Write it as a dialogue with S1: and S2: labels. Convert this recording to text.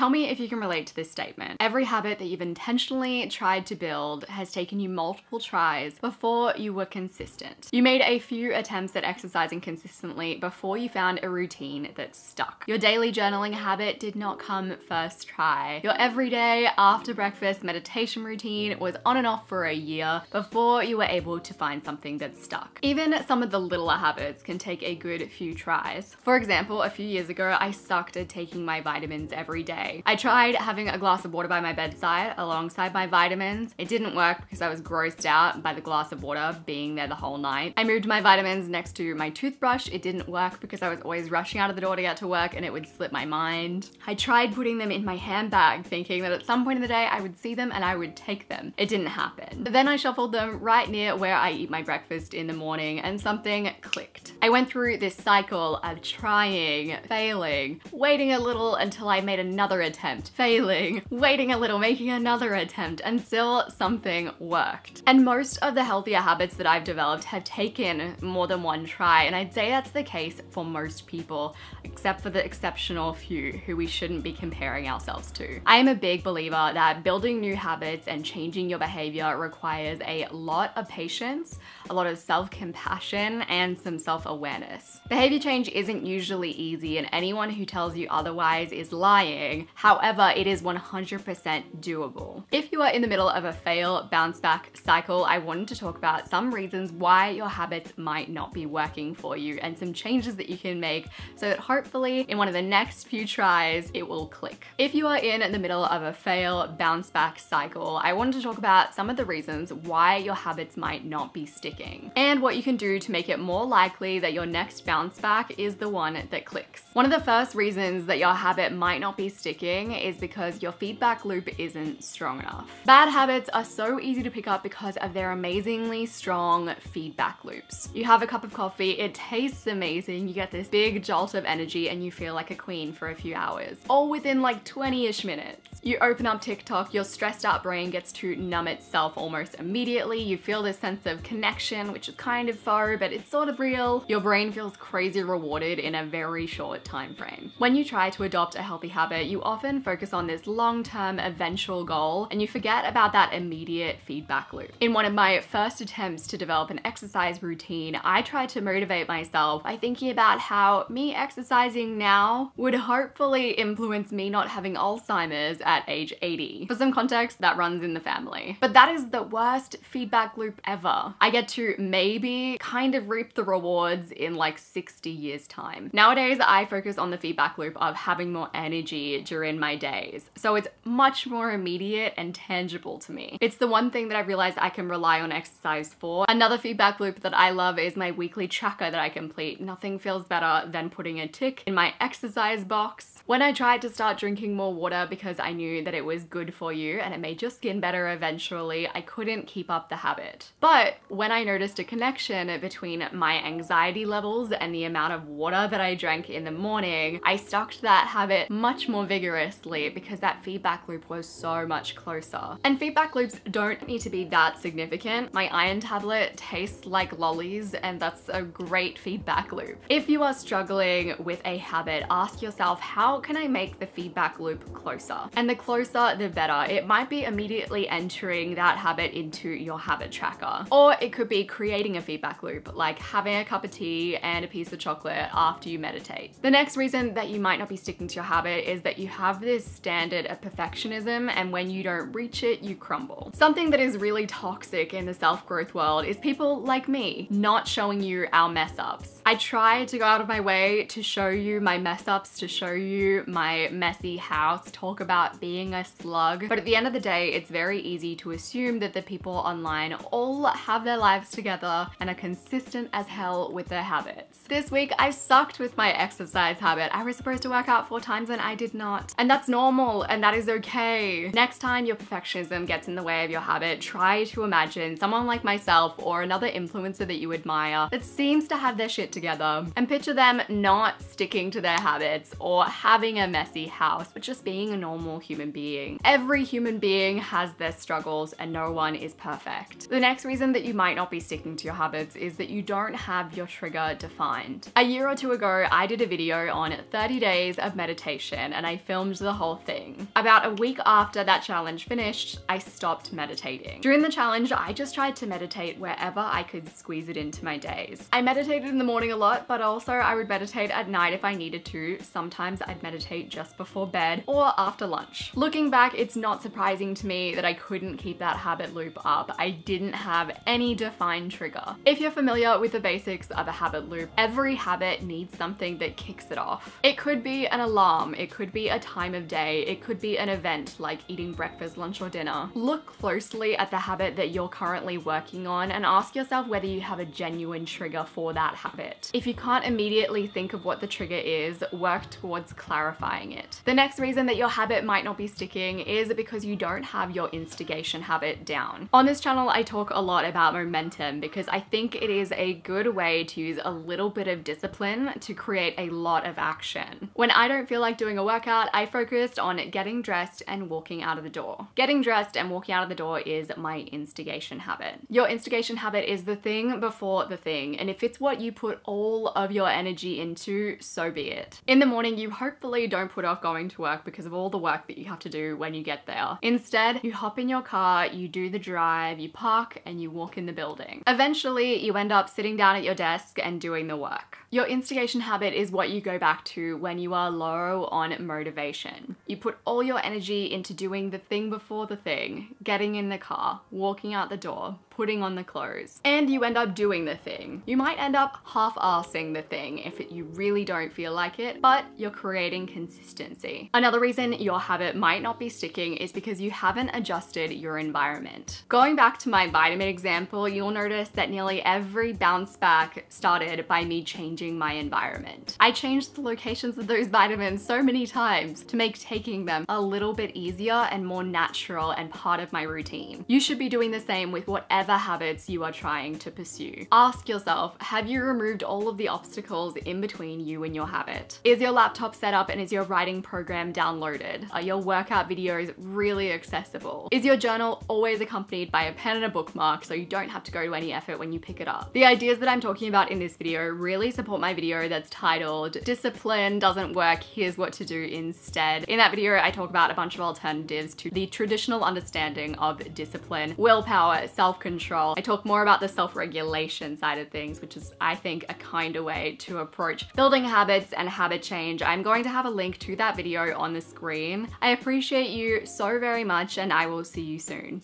S1: Tell me if you can relate to this statement. Every habit that you've intentionally tried to build has taken you multiple tries before you were consistent. You made a few attempts at exercising consistently before you found a routine that stuck. Your daily journaling habit did not come first try. Your everyday after breakfast meditation routine was on and off for a year before you were able to find something that stuck. Even some of the littler habits can take a good few tries. For example, a few years ago, I sucked at taking my vitamins every day. I tried having a glass of water by my bedside alongside my vitamins. It didn't work because I was grossed out by the glass of water being there the whole night. I moved my vitamins next to my toothbrush. It didn't work because I was always rushing out of the door to get to work and it would slip my mind. I tried putting them in my handbag thinking that at some point in the day I would see them and I would take them. It didn't happen. But then I shuffled them right near where I eat my breakfast in the morning and something clicked. I went through this cycle of trying, failing, waiting a little until I made another attempt, failing, waiting a little, making another attempt until something worked. And most of the healthier habits that I've developed have taken more than one try, and I'd say that's the case for most people, except for the exceptional few who we shouldn't be comparing ourselves to. I am a big believer that building new habits and changing your behavior requires a lot of patience, a lot of self-compassion, and some self-awareness. Behavior change isn't usually easy, and anyone who tells you otherwise is lying. However, it is 100% doable. If you are in the middle of a fail, bounce back cycle, I wanted to talk about some reasons why your habits might not be working for you and some changes that you can make so that hopefully in one of the next few tries, it will click. If you are in the middle of a fail, bounce back cycle, I wanted to talk about some of the reasons why your habits might not be sticking and what you can do to make it more likely that your next bounce back is the one that clicks. One of the first reasons that your habit might not be sticking is because your feedback loop isn't strong enough. Bad habits are so easy to pick up because of their amazingly strong feedback loops. You have a cup of coffee, it tastes amazing, you get this big jolt of energy and you feel like a queen for a few hours, all within like 20-ish minutes. You open up TikTok, your stressed out brain gets to numb itself almost immediately. You feel this sense of connection, which is kind of faux, but it's sort of real. Your brain feels crazy rewarded in a very short time frame. When you try to adopt a healthy habit, you often focus on this long-term eventual goal and you forget about that immediate feedback loop. In one of my first attempts to develop an exercise routine, I tried to motivate myself by thinking about how me exercising now would hopefully influence me not having Alzheimer's at age 80. For some context, that runs in the family. But that is the worst feedback loop ever. I get to maybe kind of reap the rewards in like 60 years time. Nowadays, I focus on the feedback loop of having more energy during my days. So it's much more immediate and tangible to me. It's the one thing that I realized I can rely on exercise for. Another feedback loop that I love is my weekly tracker that I complete. Nothing feels better than putting a tick in my exercise box. When I tried to start drinking more water because I knew that it was good for you and it made your skin better eventually, I couldn't keep up the habit. But when I noticed a connection between my anxiety levels and the amount of water that I drank in the morning, I stuck to that habit much more vigorously because that feedback loop was so much closer. And feedback loops don't need to be that significant. My iron tablet tastes like lollies and that's a great feedback loop. If you are struggling with a habit, ask yourself, how can I make the feedback loop closer? And the closer, the better. It might be immediately entering that habit into your habit tracker. Or it could be creating a feedback loop, like having a cup of tea and a piece of chocolate after you meditate. The next reason that you might not be sticking to your habit is that you have this standard of perfectionism, and when you don't reach it, you crumble. Something that is really toxic in the self-growth world is people like me not showing you our mess ups. I try to go out of my way to show you my mess ups, to show you my messy house, talk about being a slug. But at the end of the day, it's very easy to assume that the people online all have their lives together and are consistent as hell with their habits. This week, I sucked with my exercise habit. I was supposed to work out 4 times and I did not. And that's normal and that is okay. Next time your perfectionism gets in the way of your habit, try to imagine someone like myself or another influencer that you admire that seems to have their shit together, and picture them not sticking to their habits or having a messy house, but just being a normal human being. Every human being has their struggles and no one is perfect. The next reason that you might not be be sticking to your habits is that you don't have your trigger defined. A year or two ago, I did a video on 30 days of meditation and I filmed the whole thing. About a week after that challenge finished, I stopped meditating. During the challenge, I just tried to meditate wherever I could squeeze it into my days. I meditated in the morning a lot, but also I would meditate at night if I needed to. Sometimes I'd meditate just before bed or after lunch. Looking back, it's not surprising to me that I couldn't keep that habit loop up. I didn't have any defined trigger. If you're familiar with the basics of a habit loop, every habit needs something that kicks it off. It could be an alarm, it could be a time of day, it could be an event like eating breakfast, lunch, or dinner. Look closely at the habit that you're currently working on and ask yourself whether you have a genuine trigger for that habit. If you can't immediately think of what the trigger is, work towards clarifying it. The next reason that your habit might not be sticking is because you don't have your instigation habit down. On this channel, I talk a lot about momentum because I think it is a good way to use a little bit of discipline to create a lot of action. When I don't feel like doing a workout, I focused on getting dressed and walking out of the door. Getting dressed and walking out of the door is my instigation habit. Your instigation habit is the thing before the thing, and if it's what you put all of your energy into, so be it. In the morning, you hopefully don't put off going to work because of all the work that you have to do when you get there. Instead, you hop in your car, you do the drive, you park, and you walk in the building. Eventually, you end up sitting down at your desk and doing the work. Your instigation habit is what you go back to when you are low on motivation. You put all your energy into doing the thing before the thing, getting in the car, walking out the door, putting on the clothes, and you end up doing the thing. You might end up half-assing the thing if you really don't feel like it, but you're creating consistency. Another reason your habit might not be sticking is because you haven't adjusted your environment. Going back to my vitamin example, you'll notice that nearly every bounce back started by me changing my environment. I changed the locations of those vitamins so many times to make taking them a little bit easier and more natural and part of my routine. You should be doing the same with whatever habits you are trying to pursue. Ask yourself, have you removed all of the obstacles in between you and your habit? Is your laptop set up and is your writing program downloaded? Are your workout videos really accessible? Is your journal always accompanied by a pen and a bookmark so you don't have to go to any effort when you pick it up? The ideas that I'm talking about in this video really support my video that's titled "Discipline Doesn't Work, Here's What to Do Instead." In that video, I talk about a bunch of alternatives to the traditional understanding of discipline, willpower, self-control. I talk more about the self-regulation side of things, which is, I think, a kinder way to approach building habits and habit change. I'm going to have a link to that video on the screen. I appreciate you so very much, and I will see you soon.